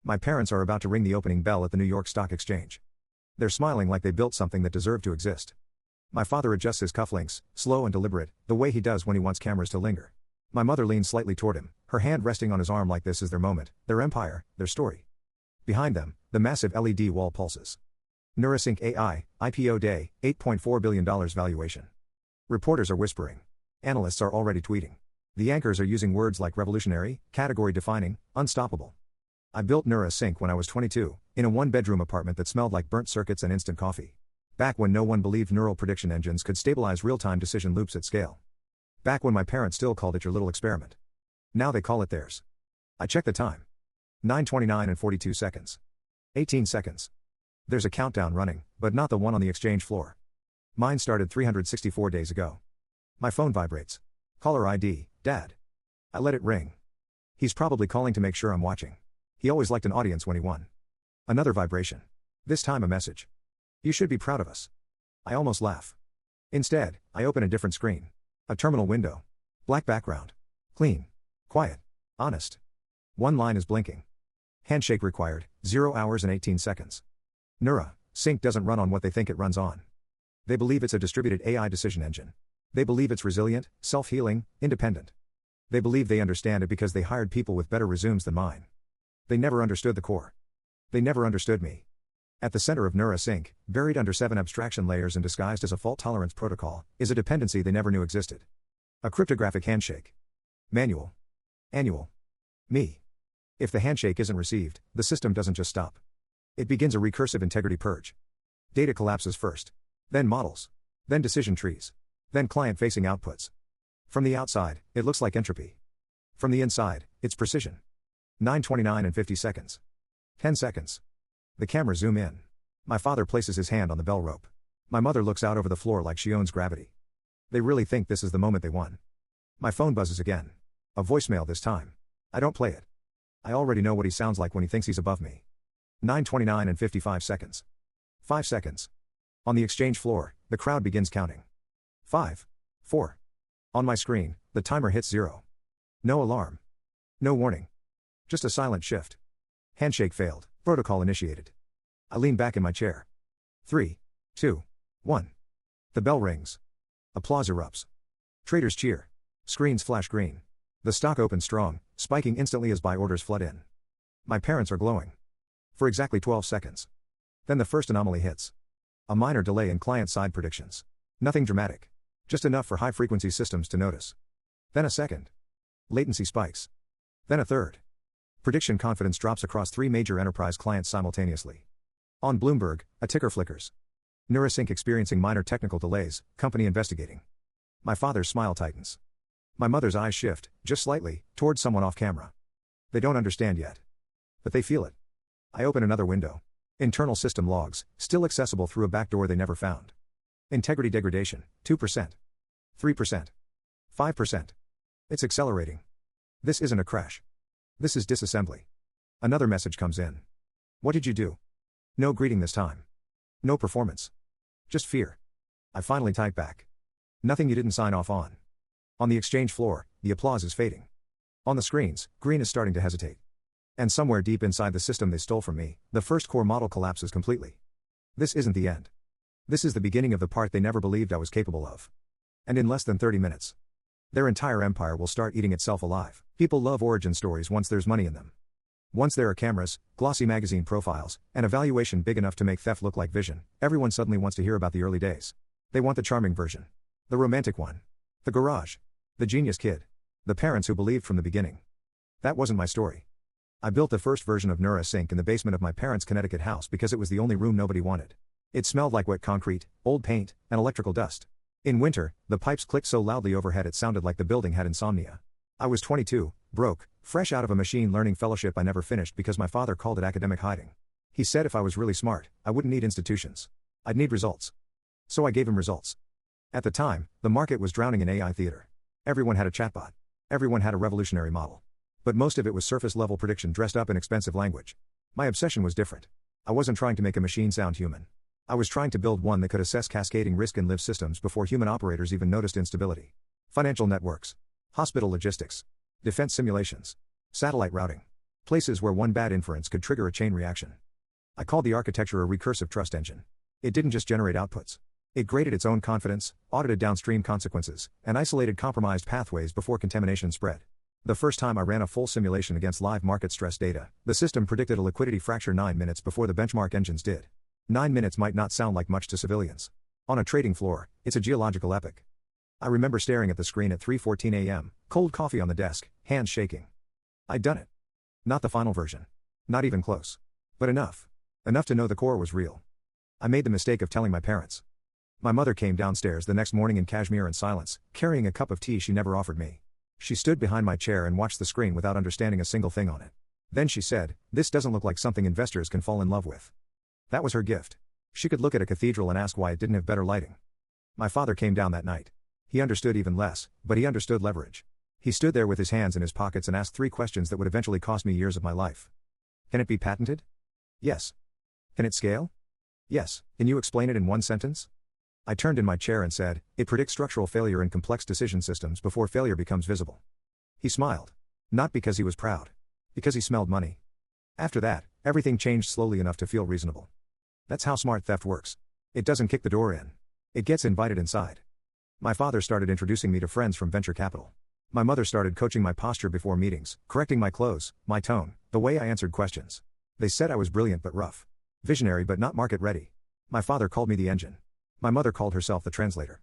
My parents are about to ring the opening bell at the New York Stock Exchange. They're smiling like they built something that deserved to exist. My father adjusts his cufflinks, slow and deliberate, the way he does when he wants cameras to linger. My mother leans slightly toward him, her hand resting on his arm like this is their moment, their empire, their story. Behind them, the massive LED wall pulses. Neurasync AI, IPO day, $8.4 billion valuation. Reporters are whispering. Analysts are already tweeting. The anchors are using words like revolutionary, category-defining, unstoppable. I built Neurasync when I was 22, in a one-bedroom apartment that smelled like burnt circuits and instant coffee. Back when no one believed neural prediction engines could stabilize real-time decision loops at scale. Back when my parents still called it your little experiment. Now they call it theirs. I check the time. 9:29 and 42 seconds. 18 seconds. There's a countdown running, but not the one on the exchange floor. Mine started 364 days ago. My phone vibrates. Caller ID, Dad. I let it ring. He's probably calling to make sure I'm watching. He always liked an audience when he won. Another vibration. This time a message. You should be proud of us. I almost laugh. Instead, I open a different screen. A terminal window. Black background. Clean. Quiet. Honest. One line is blinking. Handshake required, 0 hours and 18 seconds. Neurasync doesn't run on what they think it runs on. They believe it's a distributed AI decision engine. They believe it's resilient, self-healing, independent. They believe they understand it because they hired people with better resumes than mine. They never understood the core. They never understood me. At the center of Neurasync, buried under 7 abstraction layers and disguised as a fault tolerance protocol, is a dependency they never knew existed. A cryptographic handshake. Manual. Annual. Me. If the handshake isn't received, the system doesn't just stop. It begins a recursive integrity purge. Data collapses first. Then models. Then decision trees. Then client-facing outputs. From the outside, it looks like entropy. From the inside, it's precision. 9:29 and 50 seconds. 10 seconds. The cameras zoom in. My father places his hand on the bell rope. My mother looks out over the floor like she owns gravity. They really think this is the moment they won. My phone buzzes again. A voicemail this time. I don't play it. I already know what he sounds like when he thinks he's above me. 9:29 and 55 seconds. 5 seconds. On the exchange floor, the crowd begins counting. 5. 4. On my screen, the timer hits 0. No alarm. No warning. Just a silent shift. Handshake failed. Protocol initiated. I lean back in my chair. 3, 2, 1. The bell rings. Applause erupts. Traders cheer. Screens flash green. The stock opens strong, spiking instantly as buy orders flood in. My parents are glowing. For exactly 12 seconds. Then the first anomaly hits. A minor delay in client-side predictions. Nothing dramatic. Just enough for high-frequency systems to notice. Then a second. Latency spikes. Then a third. Prediction confidence drops across 3 major enterprise clients simultaneously. On Bloomberg, a ticker flickers. Neurasync experiencing minor technical delays, company investigating. My father's smile tightens. My mother's eyes shift, just slightly, towards someone off camera. They don't understand yet. But they feel it. I open another window. Internal system logs, still accessible through a backdoor they never found. Integrity degradation, 2%. 3%. 5%. It's accelerating. This isn't a crash. This is disassembly. Another message comes in. What did you do? No greeting this time. No performance. Just fear. I finally type back. Nothing you didn't sign off on. On the exchange floor, the applause is fading. On the screens, green is starting to hesitate. And somewhere deep inside the system they stole from me, the first core model collapses completely. This isn't the end. This is the beginning of the part they never believed I was capable of. And in less than 30 minutes, their entire empire will start eating itself alive. People love origin stories once there's money in them. Once there are cameras, glossy magazine profiles, and a valuation big enough to make theft look like vision, everyone suddenly wants to hear about the early days. They want the charming version. The romantic one. The garage. The genius kid. The parents who believed from the beginning. That wasn't my story. I built the first version of Neurasync in the basement of my parents' Connecticut house because it was the only room nobody wanted. It smelled like wet concrete, old paint, and electrical dust. In winter, the pipes clicked so loudly overhead it sounded like the building had insomnia. I was 22, broke, fresh out of a machine learning fellowship I never finished because my father called it academic hiding. He said if I was really smart, I wouldn't need institutions. I'd need results. So I gave him results. At the time, the market was drowning in AI theater. Everyone had a chatbot. Everyone had a revolutionary model. But most of it was surface-level prediction dressed up in expensive language. My obsession was different. I wasn't trying to make a machine sound human. I was trying to build one that could assess cascading risk and live systems before human operators even noticed instability. Financial networks. Hospital logistics. Defense simulations. Satellite routing. Places where one bad inference could trigger a chain reaction. I called the architecture a recursive trust engine. It didn't just generate outputs. It graded its own confidence, audited downstream consequences, and isolated compromised pathways before contamination spread. The first time I ran a full simulation against live market stress data, the system predicted a liquidity fracture 9 minutes before the benchmark engines did. 9 minutes might not sound like much to civilians. On a trading floor, it's a geological epic. I remember staring at the screen at 3:14 a.m., cold coffee on the desk, hands shaking. I'd done it. Not the final version. Not even close. But enough. Enough to know the core was real. I made the mistake of telling my parents. My mother came downstairs the next morning in cashmere and silence, carrying a cup of tea she never offered me. She stood behind my chair and watched the screen without understanding a single thing on it. Then she said, "This doesn't look like something investors can fall in love with." That was her gift. She could look at a cathedral and ask why it didn't have better lighting. My father came down that night. He understood even less, but he understood leverage. He stood there with his hands in his pockets and asked 3 questions that would eventually cost me years of my life. Can it be patented? Yes. Can it scale? Yes. Can you explain it in 1 sentence? I turned in my chair and said, "It predicts structural failure in complex decision systems before failure becomes visible." He smiled. Not because he was proud. Because he smelled money. After that, everything changed slowly enough to feel reasonable. That's how smart theft works. It doesn't kick the door in. It gets invited inside. My father started introducing me to friends from venture capital. My mother started coaching my posture before meetings, correcting my clothes, my tone, the way I answered questions. They said I was brilliant but rough. Visionary but not market ready. My father called me the engine. My mother called herself the translator.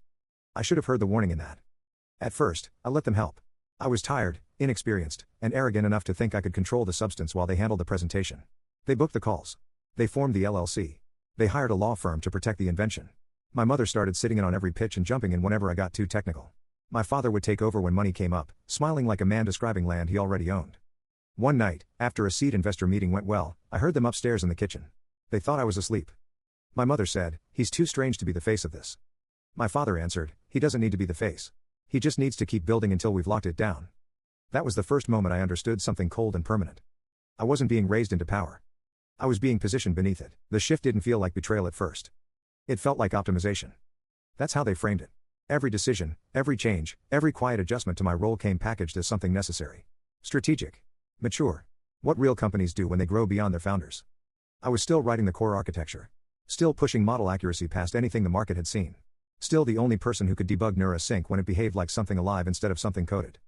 I should have heard the warning in that. At first, I let them help. I was tired, inexperienced, and arrogant enough to think I could control the substance while they handled the presentation. They booked the calls. They formed the LLC. They hired a law firm to protect the invention. My mother started sitting in on every pitch and jumping in whenever I got too technical. My father would take over when money came up, smiling like a man describing land he already owned. One night, after a seed investor meeting went well, I heard them upstairs in the kitchen. They thought I was asleep. My mother said, "He's too strange to be the face of this." My father answered, "He doesn't need to be the face. He just needs to keep building until we've locked it down." That was the first moment I understood something cold and permanent. I wasn't being raised into power. I was being positioned beneath it. The shift didn't feel like betrayal at first. It felt like optimization. That's how they framed it. Every decision, every change, every quiet adjustment to my role came packaged as something necessary. Strategic. Mature. What real companies do when they grow beyond their founders. I was still writing the core architecture. Still pushing model accuracy past anything the market had seen. Still the only person who could debug NeuroSync when it behaved like something alive instead of something coded.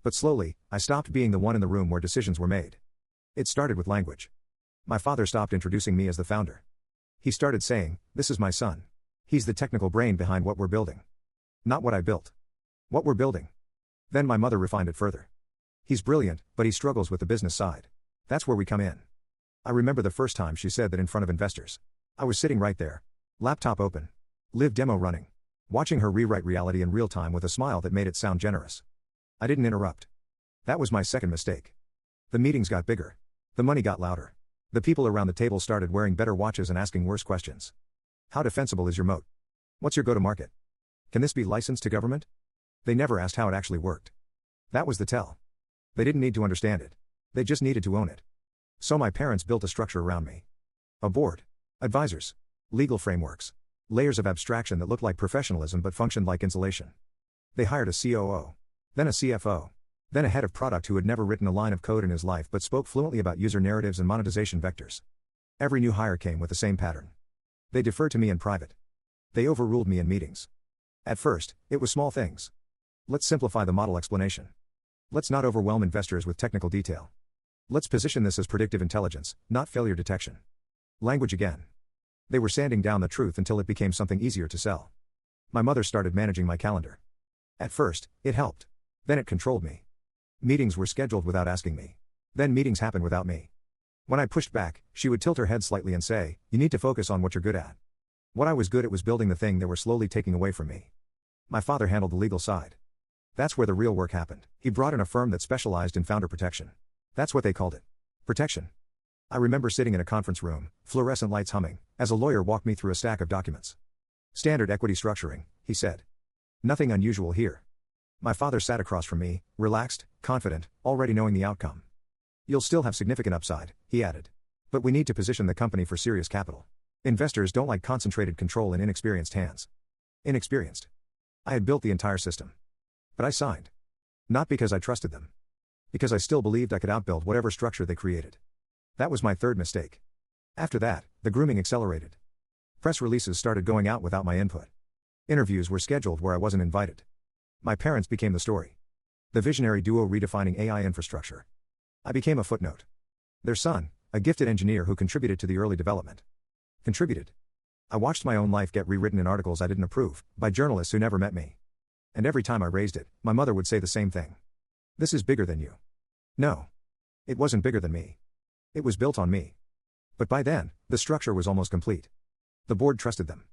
But slowly, I stopped being the one in the room where decisions were made. It started with language. My father stopped introducing me as the founder. He started saying, "This is my son. He's the technical brain behind what we're building." Not what I built. What we're building. Then my mother refined it further. "He's brilliant, but he struggles with the business side. That's where we come in." I remember the first time she said that in front of investors. I was sitting right there. Laptop open. Live demo running. Watching her rewrite reality in real time with a smile that made it sound generous. I didn't interrupt. That was my second mistake. The meetings got bigger. The money got louder. The people around the table started wearing better watches and asking worse questions. How defensible is your moat? What's your go-to-market? Can this be licensed to government? They never asked how it actually worked. That was the tell. They didn't need to understand it. They just needed to own it. So my parents built a structure around me. A board. Advisors. Legal frameworks. Layers of abstraction that looked like professionalism but functioned like insulation. They hired a COO. Then a CFO. Then a head of product who had never written a line of code in his life but spoke fluently about user narratives and monetization vectors. Every new hire came with the same pattern. They deferred to me in private. They overruled me in meetings. At first, it was small things. Let's simplify the model explanation. Let's not overwhelm investors with technical detail. Let's position this as predictive intelligence, not failure detection. Language again. They were sanding down the truth until it became something easier to sell. My mother started managing my calendar. At first, it helped. Then it controlled me. Meetings were scheduled without asking me. Then meetings happened without me. When I pushed back, she would tilt her head slightly and say, "You need to focus on what you're good at." What I was good at was building the thing they were slowly taking away from me. My father handled the legal side. That's where the real work happened. He brought in a firm that specialized in founder protection. That's what they called it. Protection. I remember sitting in a conference room, fluorescent lights humming, as a lawyer walked me through a stack of documents. "Standard equity structuring," he said. "Nothing unusual here." My father sat across from me, relaxed, confident, already knowing the outcome. "You'll still have significant upside," he added. "But we need to position the company for serious capital. Investors don't like concentrated control in inexperienced hands." Inexperienced. I had built the entire system. But I signed. Not because I trusted them. Because I still believed I could outbuild whatever structure they created. That was my third mistake. After that, the grooming accelerated. Press releases started going out without my input. Interviews were scheduled where I wasn't invited. My parents became the story. The visionary duo redefining AI infrastructure. I became a footnote. Their son, a gifted engineer who contributed to the early development. Contributed. I watched my own life get rewritten in articles I didn't approve, by journalists who never met me. And every time I raised it, my mother would say the same thing. This is bigger than you. No. It wasn't bigger than me. It was built on me. But by then, the structure was almost complete. The board trusted them.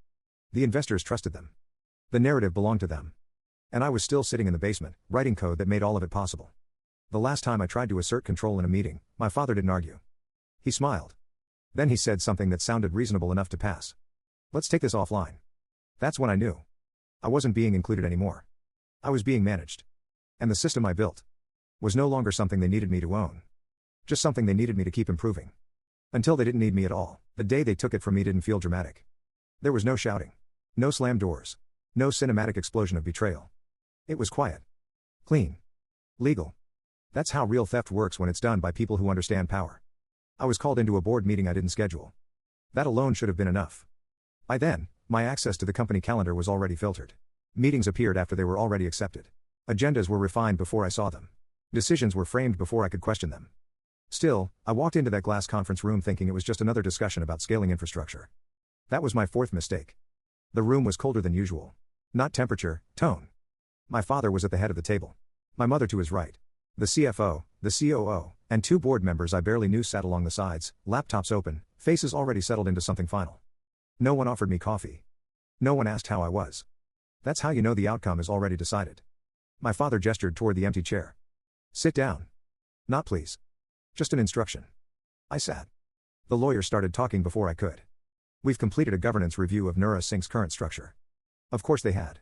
The investors trusted them. The narrative belonged to them. And I was still sitting in the basement, writing code that made all of it possible. The last time I tried to assert control in a meeting, my father didn't argue. He smiled. Then he said something that sounded reasonable enough to pass. Let's take this offline. That's when I knew. I wasn't being included anymore. I was being managed. And the system I built was no longer something they needed me to own. Just something they needed me to keep improving. Until they didn't need me at all. The day they took it from me didn't feel dramatic. There was no shouting. No slammed doors. No cinematic explosion of betrayal. It was quiet. Clean. Legal. That's how real theft works when it's done by people who understand power. I was called into a board meeting I didn't schedule. That alone should have been enough. By then, my access to the company calendar was already filtered. Meetings appeared after they were already accepted. Agendas were refined before I saw them. Decisions were framed before I could question them. Still, I walked into that glass conference room thinking it was just another discussion about scaling infrastructure. That was my fourth mistake. The room was colder than usual. Not temperature, tone. My father was at the head of the table. My mother to his right. The CFO, the COO, and two board members I barely knew sat along the sides, laptops open, faces already settled into something final. No one offered me coffee. No one asked how I was. That's how you know the outcome is already decided. My father gestured toward the empty chair. Sit down. Not please. Just an instruction. I sat. The lawyer started talking before I could. We've completed a governance review of NeuraSync's current structure. Of course they had.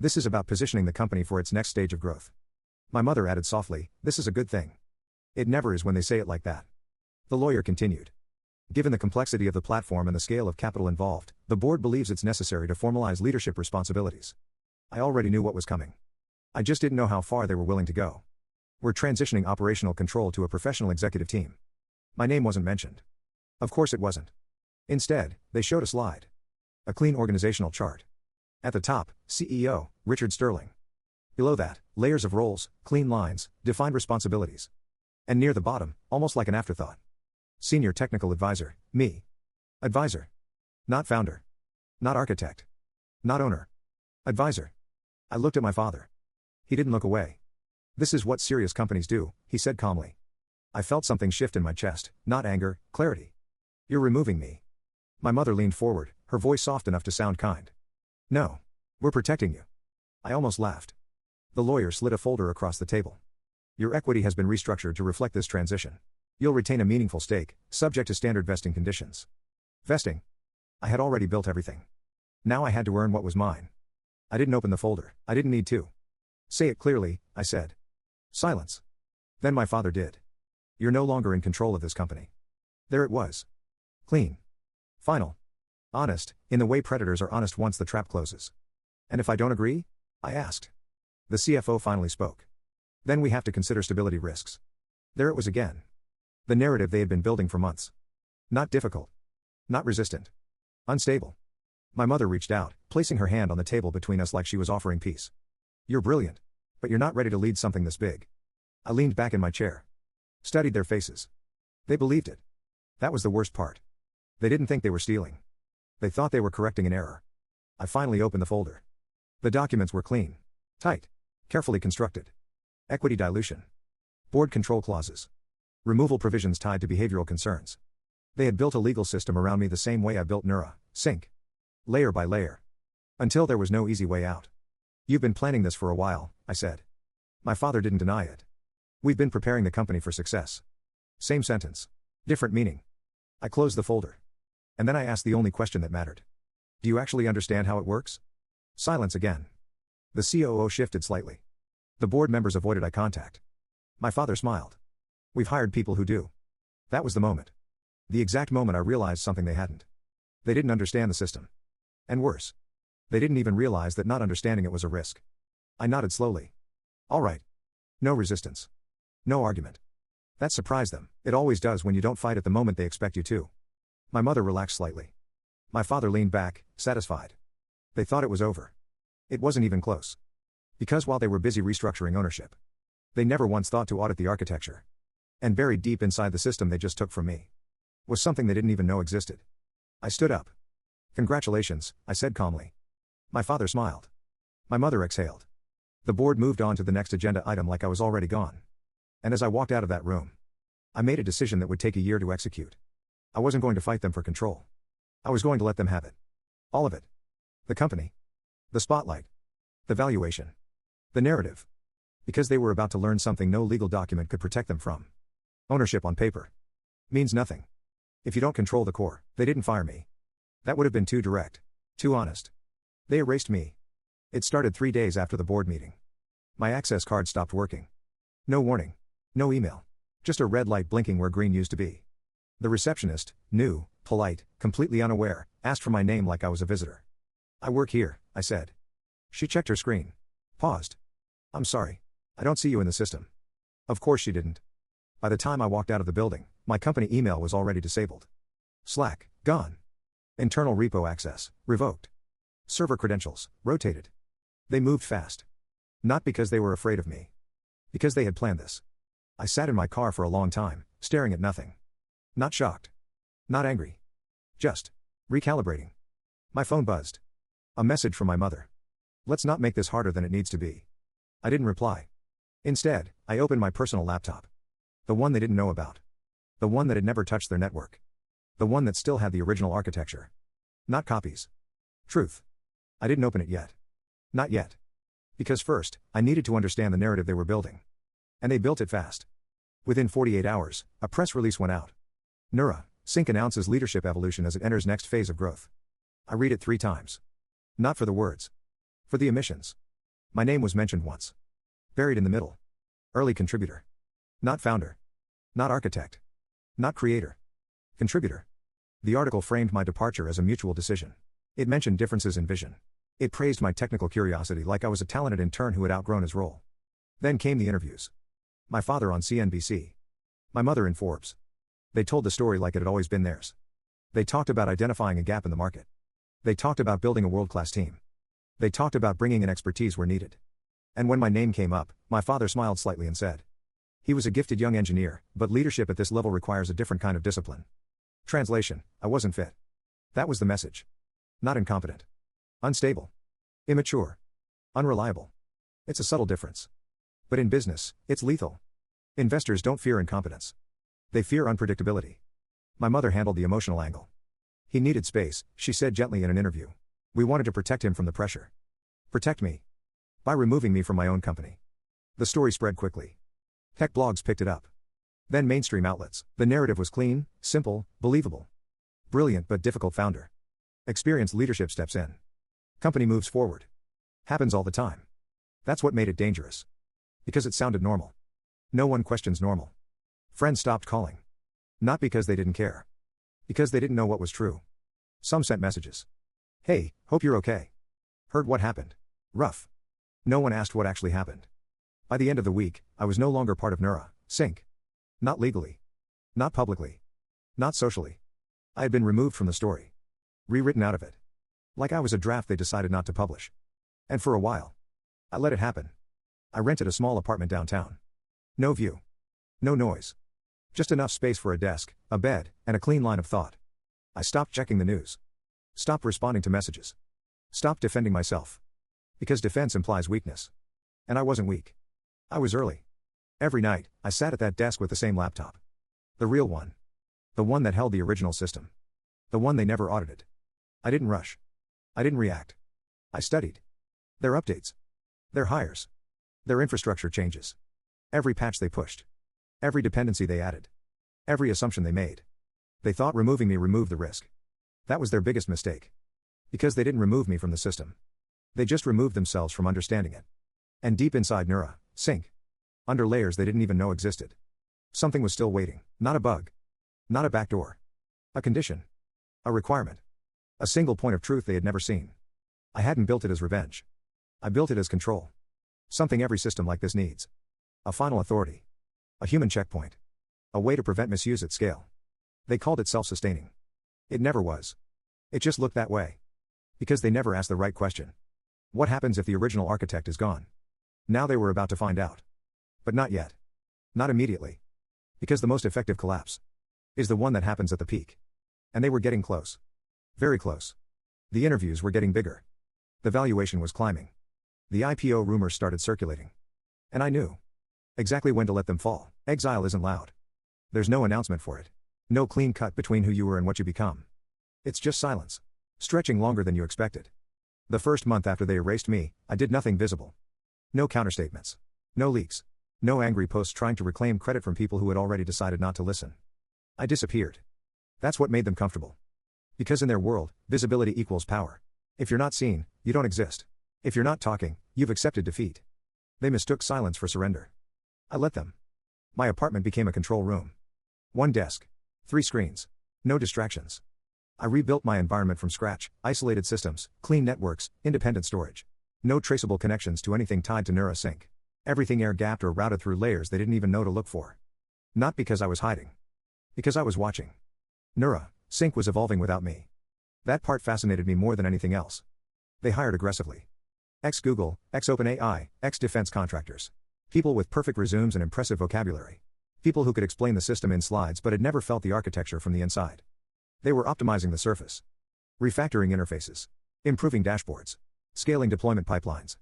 This is about positioning the company for its next stage of growth. My mother added softly, this is a good thing. It never is when they say it like that. The lawyer continued. Given the complexity of the platform and the scale of capital involved, the board believes it's necessary to formalize leadership responsibilities. I already knew what was coming. I just didn't know how far they were willing to go. We're transitioning operational control to a professional executive team. My name wasn't mentioned. Of course it wasn't. Instead, they showed a slide. A clean organizational chart. At the top, CEO, Richard Sterling. Below that, layers of roles, clean lines, defined responsibilities. And near the bottom, almost like an afterthought. Senior Technical Advisor, me. Advisor. Not founder. Not architect. Not owner. Advisor. I looked at my father. He didn't look away. This is what serious companies do, he said calmly. I felt something shift in my chest, not anger, clarity. You're removing me. My mother leaned forward, her voice soft enough to sound kind. No. We're protecting you. I almost laughed. The lawyer slid a folder across the table. Your equity has been restructured to reflect this transition. You'll retain a meaningful stake, subject to standard vesting conditions. Vesting? I had already built everything. Now I had to earn what was mine. I didn't open the folder, I didn't need to. Say it clearly, I said. Silence. Then my father did. You're no longer in control of this company. There it was. Clean. Final. Honest, in the way predators are honest once the trap closes. And if I don't agree? I asked. The CFO finally spoke. Then we have to consider stability risks. There it was again. The narrative they had been building for months. Not difficult. Not resistant. Unstable. My mother reached out, placing her hand on the table between us like she was offering peace. You're brilliant. But you're not ready to lead something this big. I leaned back in my chair. Studied their faces. They believed it. That was the worst part. They didn't think they were stealing. They thought they were correcting an error. I finally opened the folder. The documents were clean. Tight. Carefully constructed. Equity dilution. Board control clauses. Removal provisions tied to behavioral concerns. They had built a legal system around me the same way I built NeuraSync. Layer by layer. Until there was no easy way out. You've been planning this for a while, I said. My father didn't deny it. We've been preparing the company for success. Same sentence. Different meaning. I closed the folder. And then I asked the only question that mattered. Do you actually understand how it works? Silence again. The COO shifted slightly. The board members avoided eye contact. My father smiled. We've hired people who do. That was the moment. The exact moment I realized something they hadn't. They didn't understand the system. And worse. They didn't even realize that not understanding it was a risk. I nodded slowly. All right. No resistance. No argument. That surprised them. It always does when you don't fight at the moment they expect you to. My mother relaxed slightly. My father leaned back, satisfied. They thought it was over. It wasn't even close. Because while they were busy restructuring ownership, they never once thought to audit the architecture. And buried deep inside the system they just took from me was something they didn't even know existed. I stood up. Congratulations, I said calmly. My father smiled. My mother exhaled. The board moved on to the next agenda item like I was already gone. And as I walked out of that room, I made a decision that would take a year to execute. I wasn't going to fight them for control. I was going to let them have it. All of it. The company. The spotlight. The valuation. The narrative. Because they were about to learn something no legal document could protect them from. Ownership on paper means nothing if you don't control the core. They didn't fire me. That would have been too direct. Too honest. They erased me. It started 3 days after the board meeting. My access card stopped working. No warning. No email. Just a red light blinking where green used to be. The receptionist, new, polite, completely unaware, asked for my name like I was a visitor. I work here, I said. She checked her screen. Paused. I'm sorry. I don't see you in the system. Of course she didn't. By the time I walked out of the building, my company email was already disabled. Slack, gone. Internal repo access, revoked. Server credentials, rotated. They moved fast. Not because they were afraid of me. Because they had planned this. I sat in my car for a long time, staring at nothing. Not shocked. Not angry. Just recalibrating. My phone buzzed. A message from my mother. Let's not make this harder than it needs to be. I didn't reply. Instead, I opened my personal laptop. The one they didn't know about. The one that had never touched their network. The one that still had the original architecture. Not copies. Truth. I didn't open it yet. Not yet. Because first, I needed to understand the narrative they were building. And they built it fast. Within 48 hours, a press release went out. Nura, Sync announces leadership evolution as it enters next phase of growth. I read it 3 times. Not for the words. For the omissions. My name was mentioned once. Buried in the middle. Early contributor. Not founder. Not architect. Not creator. Contributor. The article framed my departure as a mutual decision. It mentioned differences in vision. It praised my technical curiosity like I was a talented intern who had outgrown his role. Then came the interviews. My father on CNBC. My mother in Forbes. They told the story like it had always been theirs. They talked about identifying a gap in the market. They talked about building a world-class team. They talked about bringing in expertise where needed. And when my name came up, my father smiled slightly and said, he was a gifted young engineer, but leadership at this level requires a different kind of discipline. Translation, I wasn't fit. That was the message. Not incompetent. Unstable. Immature. Unreliable. It's a subtle difference. But in business, it's lethal. Investors don't fear incompetence. They fear unpredictability. My mother handled the emotional angle. He needed space, she said gently in an interview. We wanted to protect him from the pressure. Protect me. By removing me from my own company. The story spread quickly. Tech blogs picked it up. Then mainstream outlets. The narrative was clean, simple, believable. Brilliant but difficult founder. Experienced leadership steps in. Company moves forward. Happens all the time. That's what made it dangerous. Because it sounded normal. No one questions normal. Friends stopped calling. Not because they didn't care. Because they didn't know what was true. Some sent messages. Hey, hope you're okay. Heard what happened. Rough. No one asked what actually happened. By the end of the week, I was no longer part of Nura, Sync. Not legally. Not publicly. Not socially. I had been removed from the story. Rewritten out of it. Like I was a draft they decided not to publish. And for a while, I let it happen. I rented a small apartment downtown. No view. No noise. Just enough space for a desk, a bed, and a clean line of thought. I stopped checking the news. Stopped responding to messages. Stopped defending myself. Because defense implies weakness. And I wasn't weak. I was early. Every night, I sat at that desk with the same laptop. The real one. The one that held the original system. The one they never audited. I didn't rush. I didn't react. I studied. Their updates. Their hires. Their infrastructure changes. Every patch they pushed. Every dependency they added. Every assumption they made. They thought removing me removed the risk. That was their biggest mistake. Because they didn't remove me from the system. They just removed themselves from understanding it. And deep inside Nura, Sync. Under layers they didn't even know existed. Something was still waiting. Not a bug. Not a backdoor. A condition. A requirement. A single point of truth they had never seen. I hadn't built it as revenge. I built it as control. Something every system like this needs. A final authority. A human checkpoint. A way to prevent misuse at scale. They called it self-sustaining. It never was. It just looked that way. Because they never asked the right question. What happens if the original architect is gone? Now they were about to find out. But not yet. Not immediately. Because the most effective collapse is the one that happens at the peak. And they were getting close. Very close. The interviews were getting bigger. The valuation was climbing. The IPO rumors started circulating. And I knew exactly when to let them fall. Exile isn't loud. There's no announcement for it. No clean cut between who you were and what you become. It's just silence. Stretching longer than you expected. The first month after they erased me, I did nothing visible. No counterstatements. No leaks. No angry posts trying to reclaim credit from people who had already decided not to listen. I disappeared. That's what made them comfortable. Because in their world, visibility equals power. If you're not seen, you don't exist. If you're not talking, you've accepted defeat. They mistook silence for surrender. I let them. My apartment became a control room. One desk. 3 screens. No distractions. I rebuilt my environment from scratch, isolated systems, clean networks, independent storage. No traceable connections to anything tied to NeuraSync. Everything air-gapped or routed through layers they didn't even know to look for. Not because I was hiding. Because I was watching. NeuraSync was evolving without me. That part fascinated me more than anything else. They hired aggressively. Ex-Google, ex-OpenAI, ex-defense contractors. People with perfect resumes and impressive vocabulary. People who could explain the system in slides but had never felt the architecture from the inside. They were optimizing the surface. Refactoring interfaces. Improving dashboards. Scaling deployment pipelines.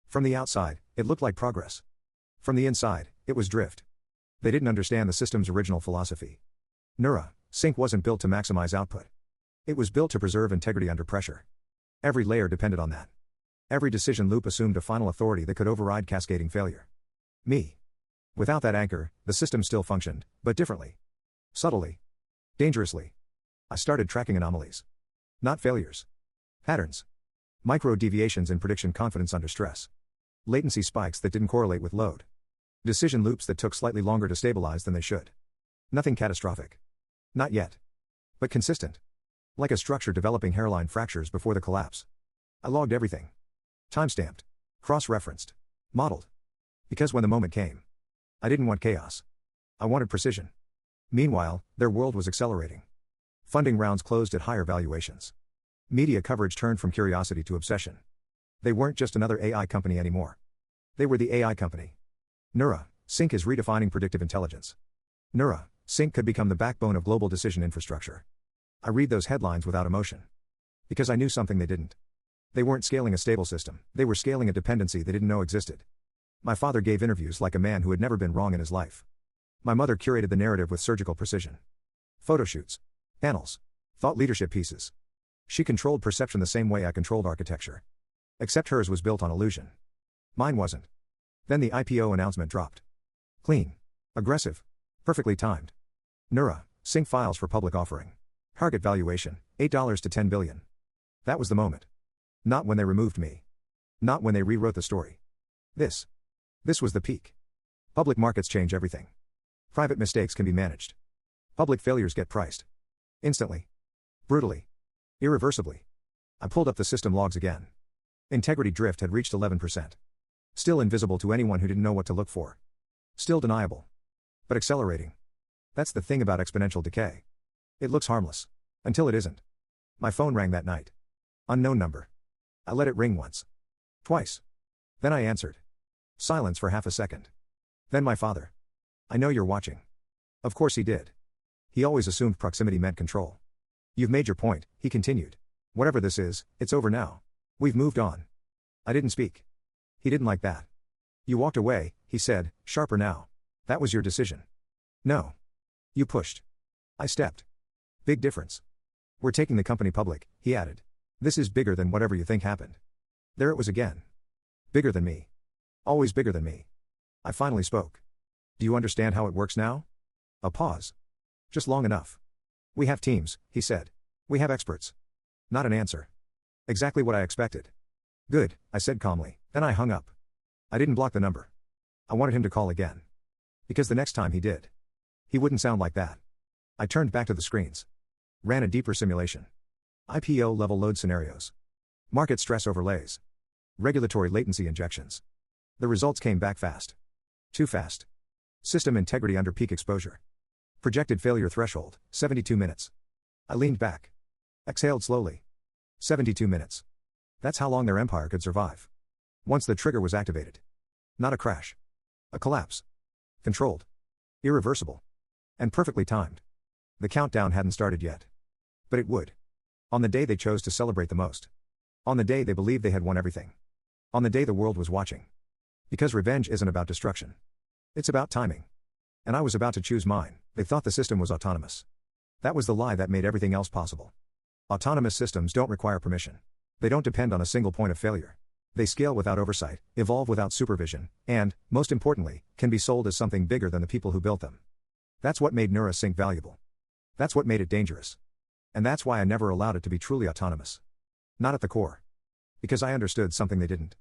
From the outside, it looked like progress. From the inside, it was drift. They didn't understand the system's original philosophy. NeuraSync wasn't built to maximize output. It was built to preserve integrity under pressure. Every layer depended on that. Every decision loop assumed a final authority that could override cascading failure. Me. Without that anchor, the system still functioned, but differently. Subtly. Dangerously. I started tracking anomalies. Not failures. Patterns. Micro deviations in prediction confidence under stress. Latency spikes that didn't correlate with load. Decision loops that took slightly longer to stabilize than they should. Nothing catastrophic. Not yet. But consistent. Like a structure developing hairline fractures before the collapse. I logged everything. Timestamped. Cross-referenced. Modeled. Because when the moment came, I didn't want chaos. I wanted precision. Meanwhile, their world was accelerating. Funding rounds closed at higher valuations. Media coverage turned from curiosity to obsession. They weren't just another AI company anymore. They were the AI company. NeuraSync is redefining predictive intelligence. NeuraSync could become the backbone of global decision infrastructure. I read those headlines without emotion. Because I knew something they didn't. They weren't scaling a stable system, they were scaling a dependency they didn't know existed. My father gave interviews like a man who had never been wrong in his life. My mother curated the narrative with surgical precision. Photoshoots. Panels. Thought leadership pieces. She controlled perception the same way I controlled architecture. Except hers was built on illusion. Mine wasn't. Then the IPO announcement dropped. Clean. Aggressive. Perfectly timed. NeuraSync files for public offering. Target valuation, $8 to $10 billion. That was the moment. Not when they removed me. Not when they rewrote the story. This was the peak. Public markets change everything. Private mistakes can be managed. Public failures get priced. Instantly. Brutally. Irreversibly. I pulled up the system logs again. Integrity drift had reached 11%. Still invisible to anyone who didn't know what to look for. Still deniable. But accelerating. That's the thing about exponential decay. It looks harmless. Until it isn't. My phone rang that night. Unknown number. I let it ring once. Twice. Then I answered. Silence for half a second. Then my father. I know you're watching. Of course he did. He always assumed proximity meant control. You've made your point, he continued. Whatever this is, it's over now. We've moved on. I didn't speak. He didn't like that. You walked away, he said, sharper now. That was your decision. No. You pushed. I stepped. Big difference. We're taking the company public, he added. This is bigger than whatever you think happened. There it was again. Bigger than me. Always bigger than me. I finally spoke. Do you understand how it works now? A pause. Just long enough. We have teams, he said. We have experts. Not an answer. Exactly what I expected. Good, I said calmly, then I hung up. I didn't block the number. I wanted him to call again. Because the next time he did, he wouldn't sound like that. I turned back to the screens. Ran a deeper simulation. IPO level load scenarios. Market stress overlays. Regulatory latency injections. The results came back fast. Too fast. System integrity under peak exposure. Projected failure threshold, 72 minutes. I leaned back. Exhaled slowly. 72 minutes. That's how long their empire could survive. Once the trigger was activated. Not a crash. A collapse. Controlled. Irreversible. And perfectly timed. The countdown hadn't started yet. But it would. On the day they chose to celebrate the most. On the day they believed they had won everything. On the day the world was watching. Because revenge isn't about destruction. It's about timing. And I was about to choose mine. They thought the system was autonomous. That was the lie that made everything else possible. Autonomous systems don't require permission. They don't depend on a single point of failure. They scale without oversight, evolve without supervision, and, most importantly, can be sold as something bigger than the people who built them. That's what made NeuroSync valuable. That's what made it dangerous. And that's why I never allowed it to be truly autonomous. Not at the core. Because I understood something they didn't.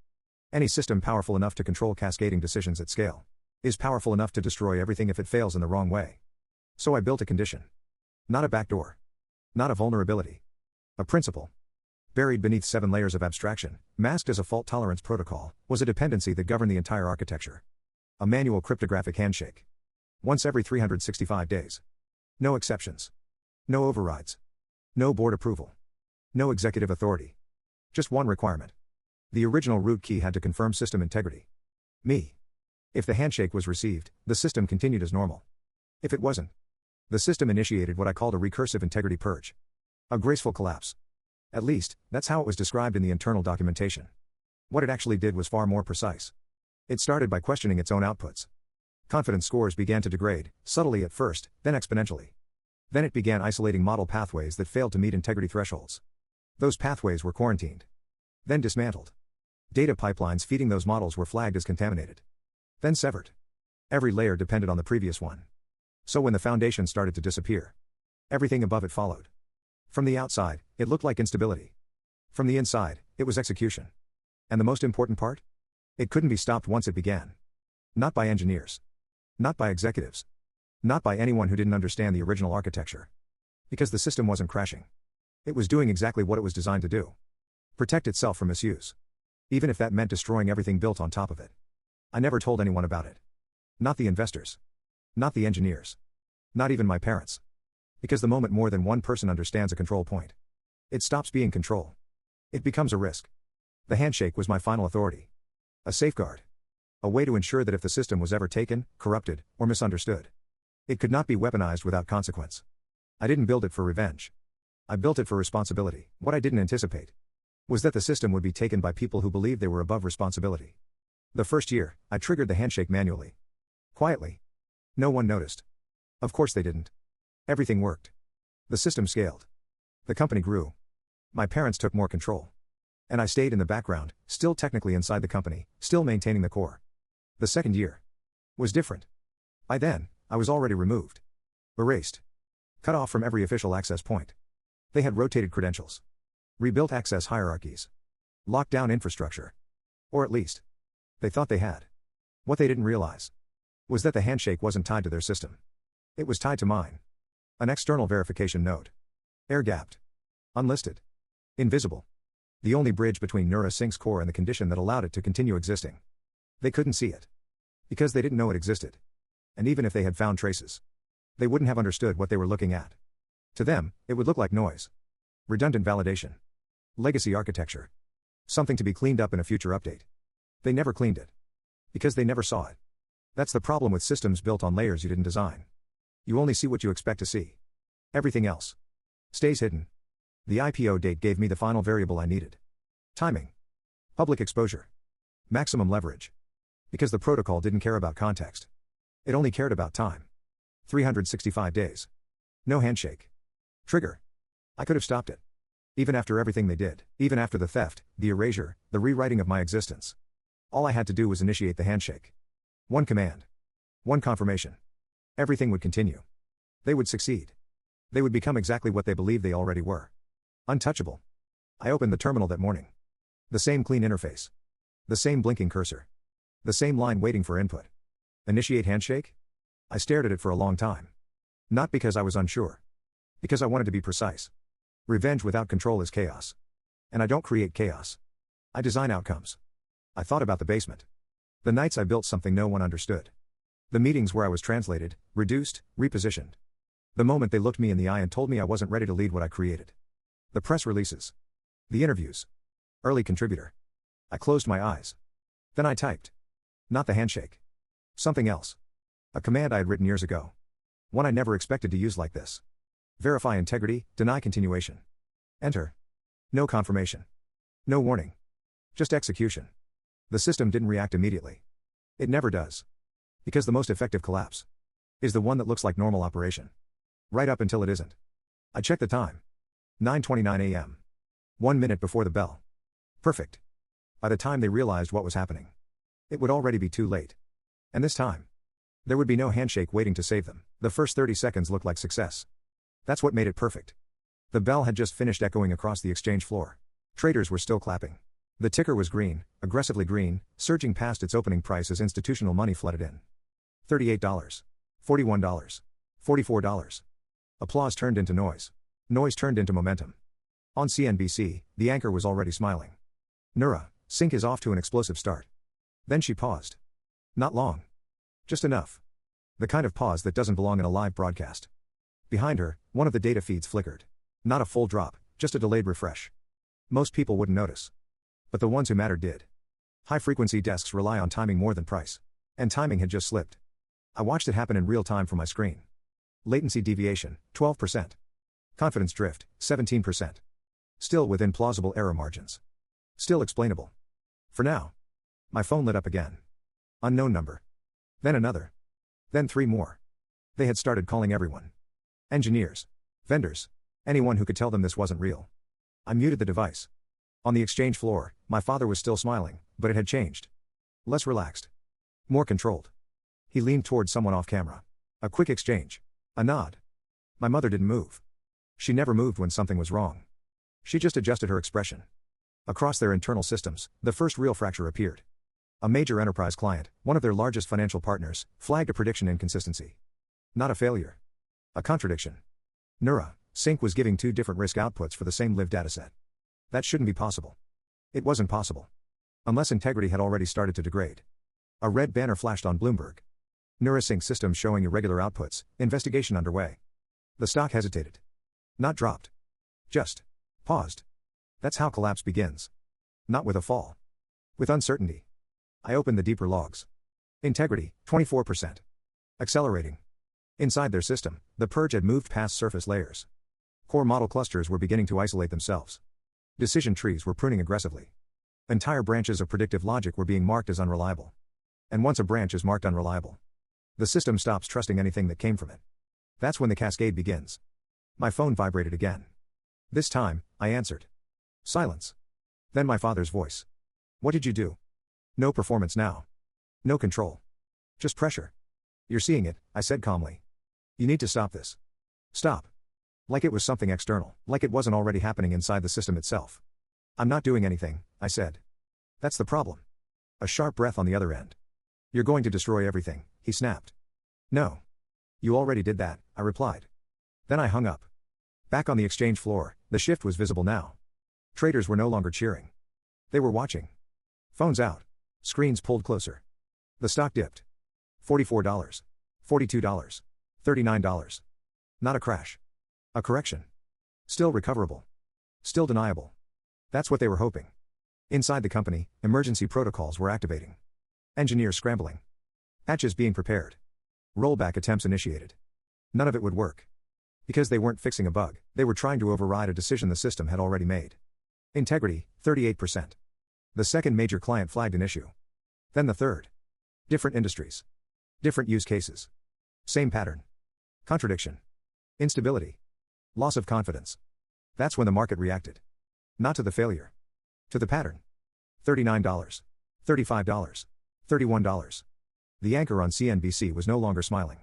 Any system powerful enough to control cascading decisions at scale is powerful enough to destroy everything if it fails in the wrong way. So I built a condition. Not a backdoor. Not a vulnerability. A principle. Buried beneath 7 layers of abstraction, masked as a fault tolerance protocol, was a dependency that governed the entire architecture. A manual cryptographic handshake. Once every 365 days. No exceptions. No overrides. No board approval. No executive authority. Just one requirement. The original root key had to confirm system integrity. Me. If the handshake was received, the system continued as normal. If it wasn't, the system initiated what I called a recursive integrity purge. A graceful collapse. At least, that's how it was described in the internal documentation. What it actually did was far more precise. It started by questioning its own outputs. Confidence scores began to degrade, subtly at first, then exponentially. Then it began isolating model pathways that failed to meet integrity thresholds. Those pathways were quarantined. Then dismantled. Data pipelines feeding those models were flagged as contaminated. Then severed. Every layer depended on the previous one. So when the foundation started to disappear, everything above it followed. From the outside, it looked like instability. From the inside, it was execution. And the most important part? It couldn't be stopped once it began. Not by engineers. Not by executives. Not by anyone who didn't understand the original architecture. Because the system wasn't crashing. It was doing exactly what it was designed to do. Protect itself from misuse. Even if that meant destroying everything built on top of it. I never told anyone about it. Not the investors. Not the engineers. Not even my parents. Because the moment more than one person understands a control point, it stops being control. It becomes a risk. The handshake was my final authority. A safeguard. A way to ensure that if the system was ever taken, corrupted, or misunderstood, it could not be weaponized without consequence. I didn't build it for revenge. I built it for responsibility. What I didn't anticipate was that the system would be taken by people who believed they were above responsibility. The first year, I triggered the handshake manually. Quietly. No one noticed. Of course they didn't. Everything worked. The system scaled. The company grew. My parents took more control. And I stayed in the background, still technically inside the company, still maintaining the core. The second year was different. By then, I was already removed. Erased. Cut off from every official access point. They had rotated credentials. Rebuilt access hierarchies. Locked down infrastructure. Or at least, they thought they had. What they didn't realize was that the handshake wasn't tied to their system. It was tied to mine. An external verification node. Air-gapped. Unlisted. Invisible. The only bridge between NeuroSync's core and the condition that allowed it to continue existing. They couldn't see it. Because they didn't know it existed. And even if they had found traces, they wouldn't have understood what they were looking at. To them, it would look like noise. Redundant validation. Legacy architecture. Something to be cleaned up in a future update. They never cleaned it. Because they never saw it. That's the problem with systems built on layers you didn't design. You only see what you expect to see. Everything else stays hidden. The IPO date gave me the final variable I needed. Timing. Public exposure. Maximum leverage. Because the protocol didn't care about context. It only cared about time. 365 days. No handshake. Trigger. I could have stopped it. Even after everything they did, even after the theft, the erasure, the rewriting of my existence. All I had to do was initiate the handshake. One command. One confirmation. Everything would continue. They would succeed. They would become exactly what they believed they already were. Untouchable. I opened the terminal that morning. The same clean interface. The same blinking cursor. The same line waiting for input. Initiate handshake? I stared at it for a long time. Not because I was unsure. Because I wanted to be precise. Revenge without control is chaos. And I don't create chaos. I design outcomes. I thought about the basement. The nights I built something no one understood. The meetings where I was translated, reduced, repositioned. The moment they looked me in the eye and told me I wasn't ready to lead what I created. The press releases. The interviews. Early contributor. I closed my eyes. Then I typed. Not the handshake. Something else. A command I had written years ago. One I never expected to use like this. Verify integrity, deny continuation. Enter. No confirmation. No warning. Just execution. The system didn't react immediately. It never does. Because the most effective collapse is the one that looks like normal operation. Right up until it isn't. I checked the time. 9:29 a.m. 1 minute before the bell. Perfect. By the time they realized what was happening, it would already be too late. And this time, there would be no handshake waiting to save them. The first 30 seconds looked like success. That's what made it perfect. The bell had just finished echoing across the exchange floor. Traders were still clapping. The ticker was green, aggressively green, surging past its opening price as institutional money flooded in. $38. $41. $44. Applause turned into noise. Noise turned into momentum. On CNBC, the anchor was already smiling. Nura, Sync is off to an explosive start. Then she paused. Not long. Just enough. The kind of pause that doesn't belong in a live broadcast. Behind her, one of the data feeds flickered. Not a full drop, just a delayed refresh. Most people wouldn't notice. But the ones who mattered did. High-frequency desks rely on timing more than price. And timing had just slipped. I watched it happen in real time from my screen. Latency deviation, 12%. Confidence drift, 17%. Still within plausible error margins. Still explainable. For now. My phone lit up again. Unknown number. Then another. Then 3 more. They had started calling everyone. Engineers. Vendors. Anyone who could tell them this wasn't real. I muted the device. On the exchange floor, my father was still smiling, but it had changed. Less relaxed. More controlled. He leaned toward someone off camera. A quick exchange. A nod. My mother didn't move. She never moved when something was wrong. She just adjusted her expression. Across their internal systems, the first real fracture appeared. A major enterprise client, one of their largest financial partners, flagged a prediction inconsistency. Not a failure. A contradiction. Nura, Sync was giving 2 different risk outputs for the same live dataset. That shouldn't be possible. It wasn't possible. Unless integrity had already started to degrade. A red banner flashed on Bloomberg. Nura Sync systems showing irregular outputs, investigation underway. The stock hesitated. Not dropped. Just paused. That's how collapse begins. Not with a fall. With uncertainty. I opened the deeper logs. Integrity, 24%. Accelerating. Inside their system, the purge had moved past surface layers. Core model clusters were beginning to isolate themselves. Decision trees were pruning aggressively. Entire branches of predictive logic were being marked as unreliable. And once a branch is marked unreliable, the system stops trusting anything that came from it. That's when the cascade begins. My phone vibrated again. This time, I answered. Silence. Then my father's voice. What did you do? No performance now. No control. Just pressure. You're seeing it, I said calmly. You need to stop this. Stop. Like it was something external, like it wasn't already happening inside the system itself. I'm not doing anything, I said. That's the problem. A sharp breath on the other end. You're going to destroy everything, he snapped. No. You already did that, I replied. Then I hung up. Back on the exchange floor, the shift was visible now. Traders were no longer cheering. They were watching. Phones out. Screens pulled closer. The stock dipped. $44. $42. $39. Not a crash. A correction. Still recoverable. Still deniable. That's what they were hoping. Inside the company, emergency protocols were activating. Engineers scrambling. Patches being prepared. Rollback attempts initiated. None of it would work. Because they weren't fixing a bug, they were trying to override a decision the system had already made. Integrity, 38%. The second major client flagged an issue. Then the third. Different industries. Different use cases. Same pattern. Contradiction. Instability. Loss of confidence. That's when the market reacted. Not to the failure. To the pattern. $39. $35. $31. The anchor on CNBC was no longer smiling.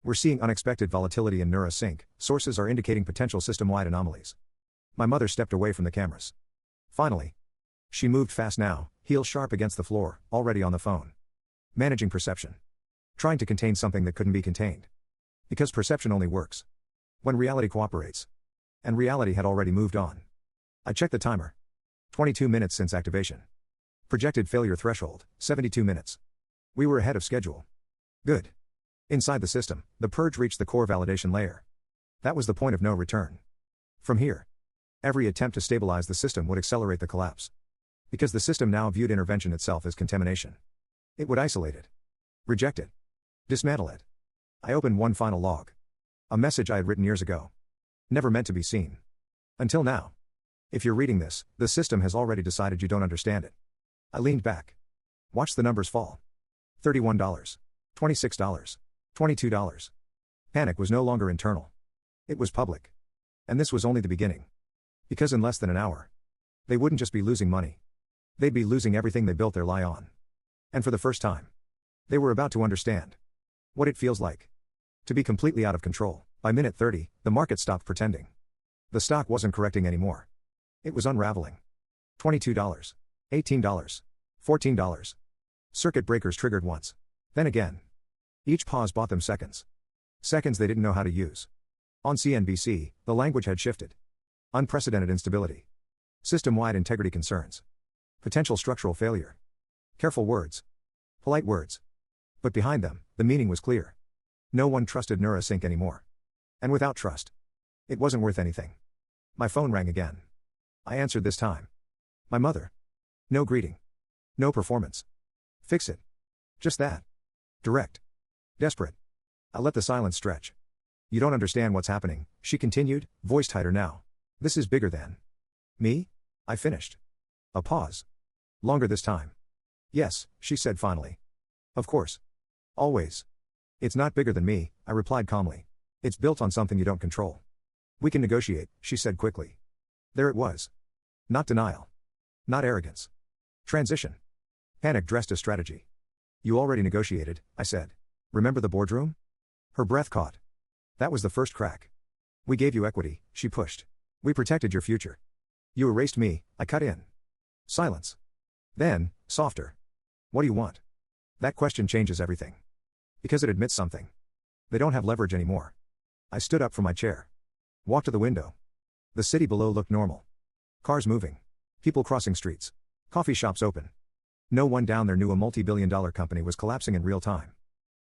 We're seeing unexpected volatility in Nura Sync, sources are indicating potential system-wide anomalies. My mother stepped away from the cameras. Finally. She moved fast now, heels sharp against the floor, already on the phone. Managing perception. Trying to contain something that couldn't be contained. Because perception only works when reality cooperates. And reality had already moved on. I checked the timer. 22 minutes since activation. Projected failure threshold, 72 minutes. We were ahead of schedule. Good. Inside the system, the purge reached the core validation layer. That was the point of no return. From here, every attempt to stabilize the system would accelerate the collapse. Because the system now viewed intervention itself as contamination. It would isolate it. Reject it. Dismantle it. I opened one final log. A message I had written years ago. Never meant to be seen. Until now. If you're reading this, the system has already decided you don't understand it. I leaned back. Watched the numbers fall. $31. $26. $22. Panic was no longer internal. It was public. And this was only the beginning. Because in less than an hour, they wouldn't just be losing money. They'd be losing everything they built their lie on. And for the first time, they were about to understand what it feels like to be completely out of control. By minute 30, the market stopped pretending. The stock wasn't correcting anymore. It was unraveling. $22. $18. $14. Circuit breakers triggered once. Then again. Each pause bought them seconds. Seconds they didn't know how to use. On CNBC, the language had shifted. Unprecedented instability. System-wide integrity concerns. Potential structural failure. Careful words. Polite words. But behind them, the meaning was clear. No one trusted NeuroSync anymore. And without trust, it wasn't worth anything. My phone rang again. I answered this time. My mother. No greeting. No performance. Fix it. Just that. Direct. Desperate. I let the silence stretch. You don't understand what's happening, she continued, voice tighter now. This is bigger than me? I finished. A pause. Longer this time. Yes, she said finally. Of course. Always. It's not bigger than me, I replied calmly. It's built on something you don't control. We can negotiate, she said quickly. There it was. Not denial. Not arrogance. Transition. Panic dressed as strategy. You already negotiated, I said. Remember the boardroom? Her breath caught. That was the first crack. We gave you equity, she pushed. We protected your future. You erased me, I cut in. Silence. Then, softer. What do you want? That question changes everything. Because it admits something. They don't have leverage anymore. I stood up from my chair. Walked to the window. The city below looked normal. Cars moving. People crossing streets. Coffee shops open. No one down there knew a multi-billion-dollar company was collapsing in real time.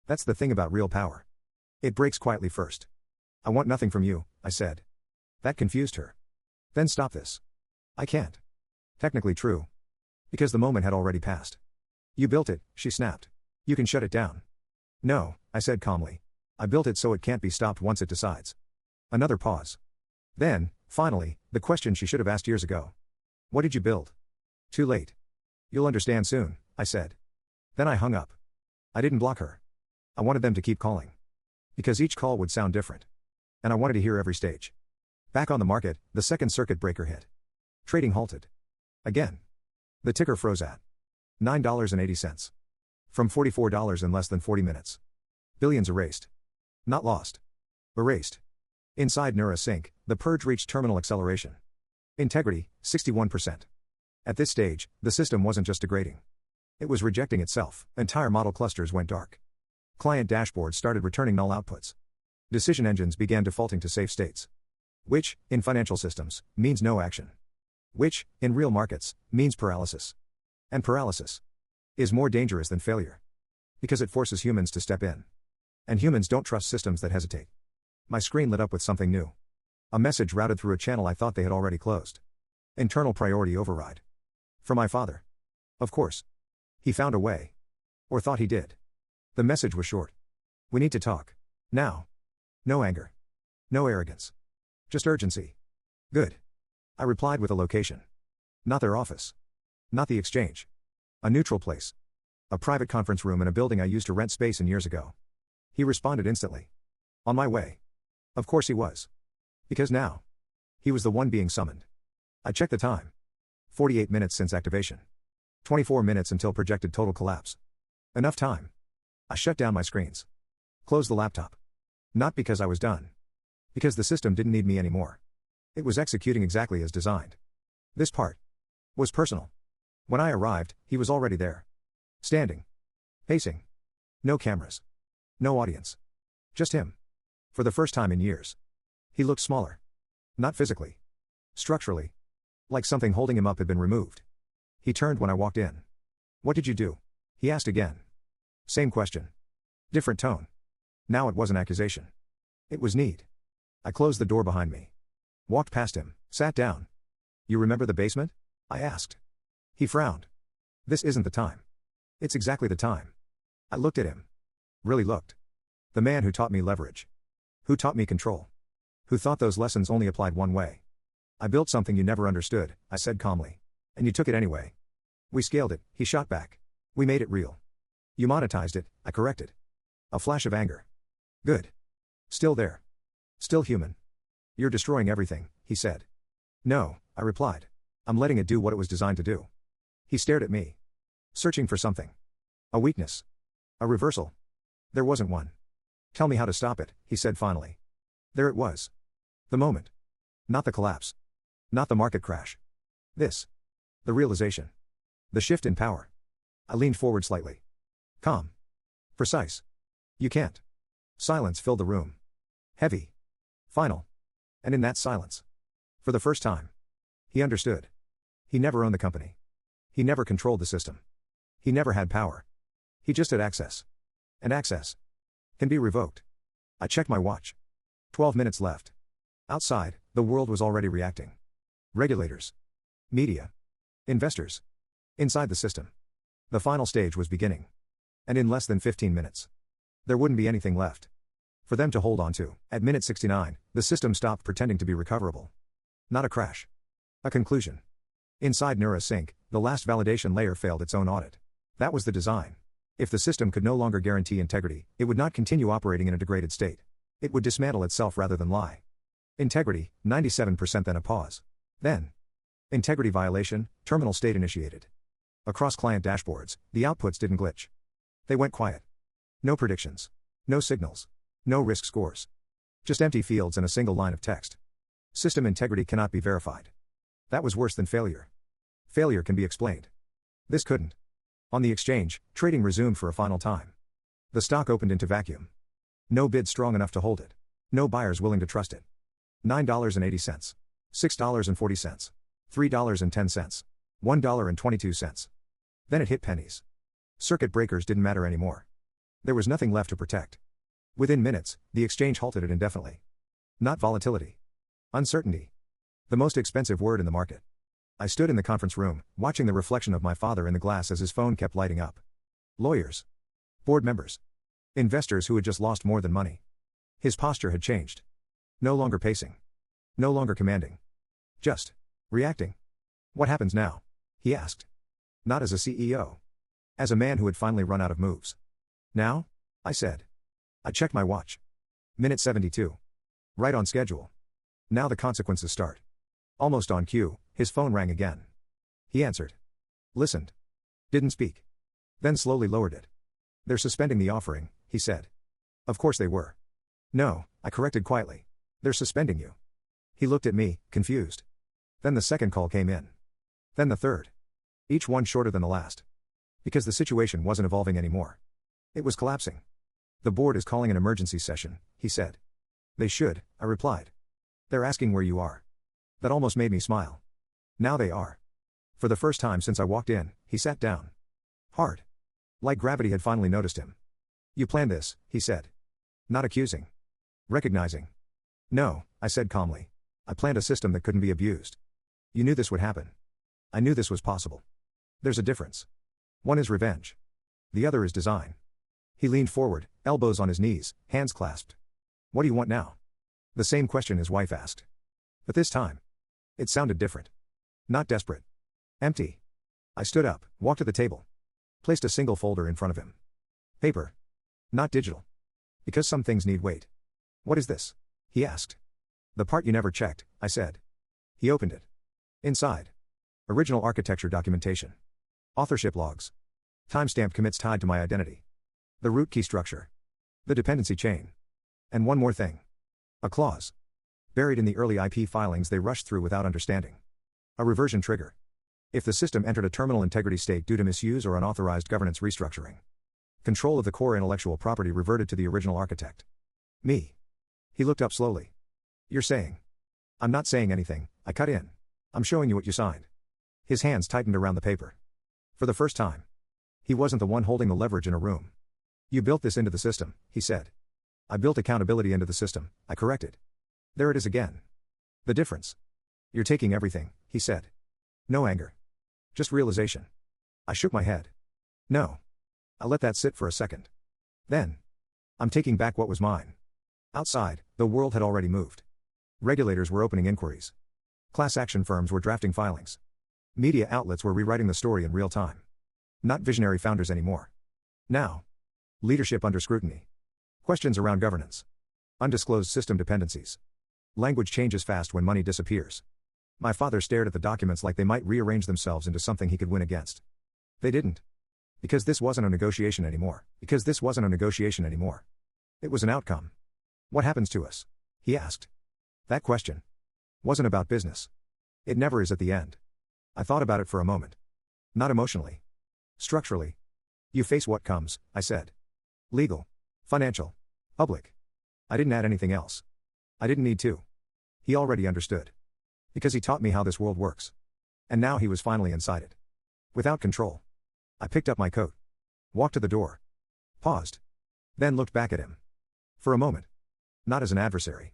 That's the thing about real power. It breaks quietly first. I want nothing from you, I said. That confused her. Then stop this. I can't. Technically true. Because the moment had already passed. You built it, she snapped. You can shut it down. No, I said calmly. I built it so it can't be stopped once it decides. Another pause. Then, finally, the question she should have asked years ago. What did you build? Too late. You'll understand soon, I said. Then I hung up. I didn't block her. I wanted them to keep calling. Because each call would sound different. And I wanted to hear every stage. Back on the market, the second circuit breaker hit. Trading halted. Again. The ticker froze at $9.80. From $44 in less than 40 minutes. Billions erased. Not lost. Erased. Inside NeuroSync, the purge reached terminal acceleration. Integrity, 61%. At this stage, the system wasn't just degrading. It was rejecting itself. Entire model clusters went dark. Client dashboards started returning null outputs. Decision engines began defaulting to safe states. Which, in financial systems, means no action. Which, in real markets, means paralysis. And paralysis is more dangerous than failure. Because it forces humans to step in. And humans don't trust systems that hesitate. My screen lit up with something new. A message routed through a channel I thought they had already closed. Internal priority override. For my father. Of course. He found a way. Or thought he did. The message was short. We need to talk. Now. No anger. No arrogance. Just urgency. Good. I replied with a location. Not their office. Not the exchange. A neutral place. A private conference room in a building I used to rent space in years ago. He responded instantly. On my way. Of course he was. Because now. He was the one being summoned. I checked the time. 48 minutes since activation. 24 minutes until projected total collapse. Enough time. I shut down my screens. Closed the laptop. Not because I was done. Because the system didn't need me anymore. It was executing exactly as designed. This part was personal. When I arrived, he was already there. Standing. Pacing. No cameras. No audience. Just him. For the first time in years. He looked smaller. Not physically. Structurally. Like something holding him up had been removed. He turned when I walked in. What did you do? He asked again. Same question. Different tone. Now it was an accusation. It was need. I closed the door behind me. Walked past him, sat down. You remember the basement? I asked. He frowned. This isn't the time. It's exactly the time. I looked at him. Really looked. The man who taught me leverage. Who taught me control. Who thought those lessons only applied one way. I built something you never understood, I said calmly. And you took it anyway. We scaled it, he shot back. We made it real. You monetized it, I corrected. A flash of anger. Good. Still there. Still human. You're destroying everything, he said. No, I replied. I'm letting it do what it was designed to do. He stared at me. Searching for something. A weakness. A reversal. There wasn't one. Tell me how to stop it, he said finally. There it was. The moment. Not the collapse. Not the market crash. This. The realization. The shift in power. I leaned forward slightly. Calm. Precise. You can't. Silence filled the room. Heavy. Final. And in that silence. For the first time. He understood. He never owned the company. He never controlled the system. He never had power. He just had access. And access can be revoked. I checked my watch. 12 minutes left. Outside, the world was already reacting. Regulators. Media. Investors. Inside the system. The final stage was beginning. And in less than 15 minutes. There wouldn't be anything left for them to hold on to. At minute 69, the system stopped pretending to be recoverable. Not a crash. A conclusion. Inside NeuroSync, the last validation layer failed its own audit. That was the design. If the system could no longer guarantee integrity, it would not continue operating in a degraded state. It would dismantle itself rather than lie. Integrity, 97%, then a pause. Then. Integrity violation, terminal state initiated. Across client dashboards, the outputs didn't glitch. They went quiet. No predictions. No signals. No risk scores. Just empty fields and a single line of text. System integrity cannot be verified. That was worse than failure. Failure can be explained. This couldn't. On the exchange, trading resumed for a final time. The stock opened into vacuum. No bid strong enough to hold it. No buyers willing to trust it. $9.80. $6.40. $3.10. $1.22. Then it hit pennies. Circuit breakers didn't matter anymore. There was nothing left to protect. Within minutes, the exchange halted it indefinitely. Not volatility. Uncertainty. The most expensive word in the market. I stood in the conference room, watching the reflection of my father in the glass as his phone kept lighting up. Lawyers. Board members. Investors who had just lost more than money. His posture had changed. No longer pacing. No longer commanding. Just reacting. What happens now? He asked. Not as a CEO. As a man who had finally run out of moves. Now? I said. I checked my watch. Minute 72. Right on schedule. Now the consequences start. Almost on cue, his phone rang again. He answered. Listened. Didn't speak. Then slowly lowered it. They're suspending the offering, he said. Of course they were. No, I corrected quietly. They're suspending you. He looked at me, confused. Then the second call came in. Then the third. Each one shorter than the last. Because the situation wasn't evolving anymore. It was collapsing. The board is calling an emergency session, he said. They should, I replied. They're asking where you are. That almost made me smile. Now they are. For the first time since I walked in, he sat down. Hard. Like gravity had finally noticed him. You planned this, he said. Not accusing. Recognizing. No, I said calmly. I planned a system that couldn't be abused. You knew this would happen. I knew this was possible. There's a difference. One is revenge. The other is design. He leaned forward, elbows on his knees, hands clasped. What do you want now? The same question his wife asked. But this time. It sounded different. Not desperate. Empty. I stood up, walked to the table. Placed a single folder in front of him. Paper. Not digital. Because some things need weight. What is this? He asked. The part you never checked, I said. He opened it. Inside. Original architecture documentation. Authorship logs. Timestamp commits tied to my identity. The root key structure. The dependency chain. And one more thing. A clause. Buried in the early IP filings they rushed through without understanding. A reversion trigger. If the system entered a terminal integrity state due to misuse or unauthorized governance restructuring. Control of the core intellectual property reverted to the original architect. Me. He looked up slowly. You're saying. I'm not saying anything, I cut in. I'm showing you what you signed. His hands tightened around the paper. For the first time. He wasn't the one holding the leverage in a room. You built this into the system, he said. I built accountability into the system, I corrected. There it is again. The difference. You're taking everything, he said. No anger. Just realization. I shook my head. No. I let that sit for a second. Then. I'm taking back what was mine. Outside, the world had already moved. Regulators were opening inquiries. Class action firms were drafting filings. Media outlets were rewriting the story in real time. Not visionary founders anymore. Now. Leadership under scrutiny. Questions around governance. Undisclosed system dependencies. Language changes fast when money disappears. My father stared at the documents like they might rearrange themselves into something he could win against. They didn't. Because this wasn't a negotiation anymore. It was an outcome. What happens to us? He asked. That question wasn't about business. It never is at the end. I thought about it for a moment. Not emotionally. Structurally. You face what comes, I said. Legal. Financial. Public. I didn't add anything else. I didn't need to. He already understood. Because he taught me how this world works. And now he was finally inside it. Without control. I picked up my coat. Walked to the door. Paused. Then looked back at him. For a moment. Not as an adversary.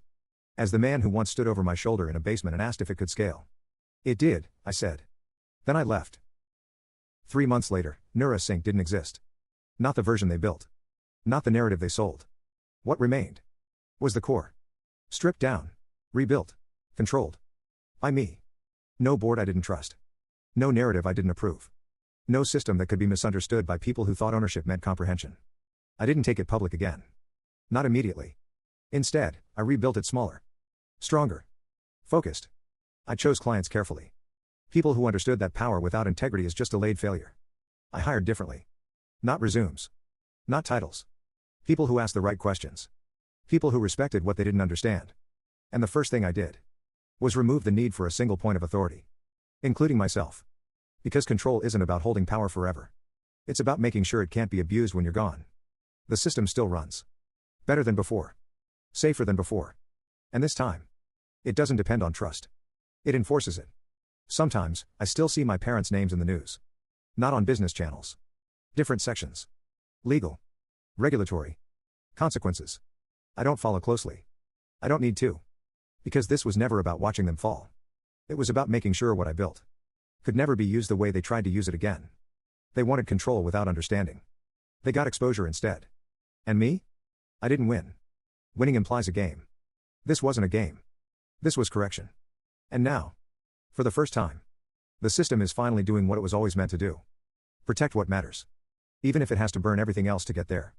As the man who once stood over my shoulder in a basement and asked if it could scale. It did, I said. Then I left. 3 months later, NeuroSync didn't exist. Not the version they built. Not the narrative they sold. What remained was the core. Stripped down. Rebuilt. Controlled. By me. No board I didn't trust. No narrative I didn't approve. No system that could be misunderstood by people who thought ownership meant comprehension. I didn't take it public again. Not immediately. Instead, I rebuilt it smaller. Stronger. Focused. I chose clients carefully. People who understood that power without integrity is just delayed failure. I hired differently. Not resumes. Not titles. People who asked the right questions. People who respected what they didn't understand. And the first thing I did was remove the need for a single point of authority. Including myself. Because control isn't about holding power forever. It's about making sure it can't be abused when you're gone. The system still runs. Better than before. Safer than before. And this time. It doesn't depend on trust. It enforces it. Sometimes, I still see my parents' names in the news. Not on business channels. Different sections. Legal. Regulatory. Consequences. I don't follow closely. I don't need to. Because this was never about watching them fall. It was about making sure what I built could never be used the way they tried to use it again. They wanted control without understanding. They got exposure instead. And me? I didn't win. Winning implies a game. This wasn't a game. This was correction. And now, for the first time, the system is finally doing what it was always meant to do. Protect what matters. Even if it has to burn everything else to get there.